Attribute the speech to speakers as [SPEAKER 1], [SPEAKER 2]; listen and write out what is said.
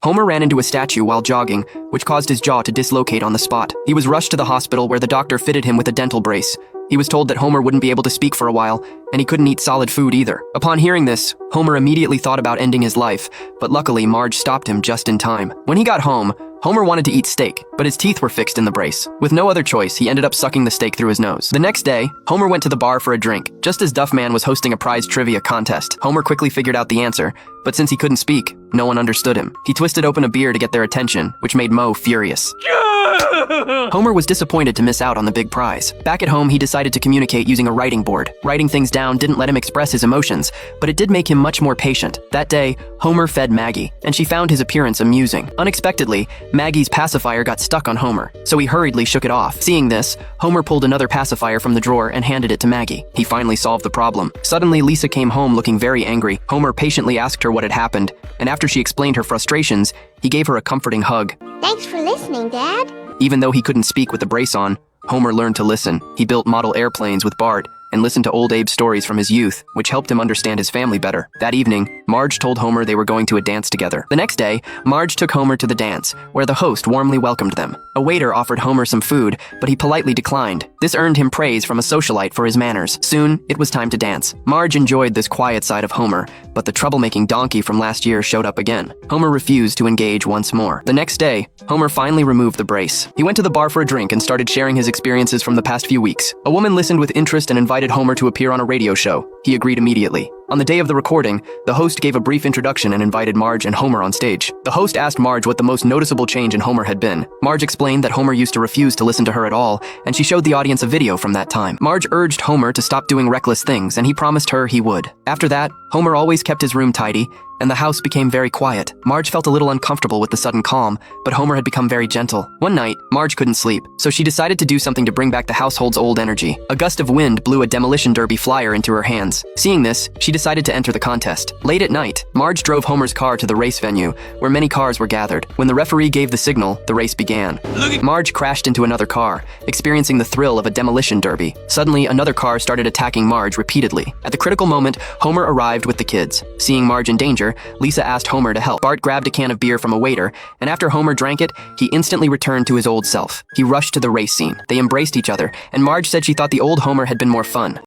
[SPEAKER 1] Homer ran into a statue while jogging, which caused his jaw to dislocate on the spot. He was rushed to the hospital where the doctor fitted him with a dental brace. He was told that Homer wouldn't be able to speak for a while, and he couldn't eat solid food either. Upon hearing this, Homer immediately thought about ending his life, but luckily Marge stopped him just in time. When he got home, Homer wanted to eat steak, but his teeth were fixed in the brace. With no other choice, he ended up sucking the steak through his nose. The next day, Homer went to the bar for a drink, just as Duffman was hosting a prize trivia contest. Homer quickly figured out the answer, but since he couldn't speak, no one understood him. He twisted open a beer to get their attention, which made Moe furious. Homer was disappointed to miss out on the big prize. Back at home, he decided to communicate using a writing board. Writing things down didn't let him express his emotions, but it did make him much more patient. That day, Homer fed Maggie, and she found his appearance amusing. Unexpectedly, Maggie's pacifier got stuck on Homer, so he hurriedly shook it off. Seeing this, Homer pulled another pacifier from the drawer and handed it to Maggie. He finally solved the problem. Suddenly, Lisa came home looking very angry. Homer patiently asked her what had happened, and after she explained her frustrations, he gave her a comforting hug.
[SPEAKER 2] Thanks for listening, Dad.
[SPEAKER 1] Even though he couldn't speak with the brace on, Homer learned to listen. He built model airplanes with Bart and listened to old Abe's stories from his youth, which helped him understand his family better. That evening, Marge told Homer they were going to a dance together. The next day, Marge took Homer to the dance, where the host warmly welcomed them. A waiter offered Homer some food, but he politely declined. This earned him praise from a socialite for his manners. Soon, it was time to dance. Marge enjoyed this quiet side of Homer, but the troublemaking donkey from last year showed up again. Homer refused to engage once more. The next day, Homer finally removed the brace. He went to the bar for a drink and started sharing his experiences from the past few weeks. A woman listened with interest and invited Homer to appear on a radio show. He agreed immediately. On the day of the recording, the host gave a brief introduction and invited Marge and Homer on stage. The host asked Marge what the most noticeable change in Homer had been. Marge explained that Homer used to refuse to listen to her at all, and she showed the audience a video from that time. Marge urged Homer to stop doing reckless things, and he promised her he would. After that, Homer always kept his room tidy, and the house became very quiet. Marge felt a little uncomfortable with the sudden calm, but Homer had become very gentle. One night, Marge couldn't sleep, so she decided to do something to bring back the household's old energy. A gust of wind blew a demolition derby flyer into her hands. Seeing this, she decided to enter the contest. Late at night, Marge drove Homer's car to the race venue, where many cars were gathered. When the referee gave the signal, the race began. Marge crashed into another car, experiencing the thrill of a demolition derby. Suddenly, another car started attacking Marge repeatedly. At the critical moment, Homer arrived with the kids. Seeing Marge in danger, Lisa asked Homer to help. Bart grabbed a can of beer from a waiter, and after Homer drank it, he instantly returned to his old self. He rushed to the race scene. They embraced each other, and Marge said she thought the old Homer had been more fun.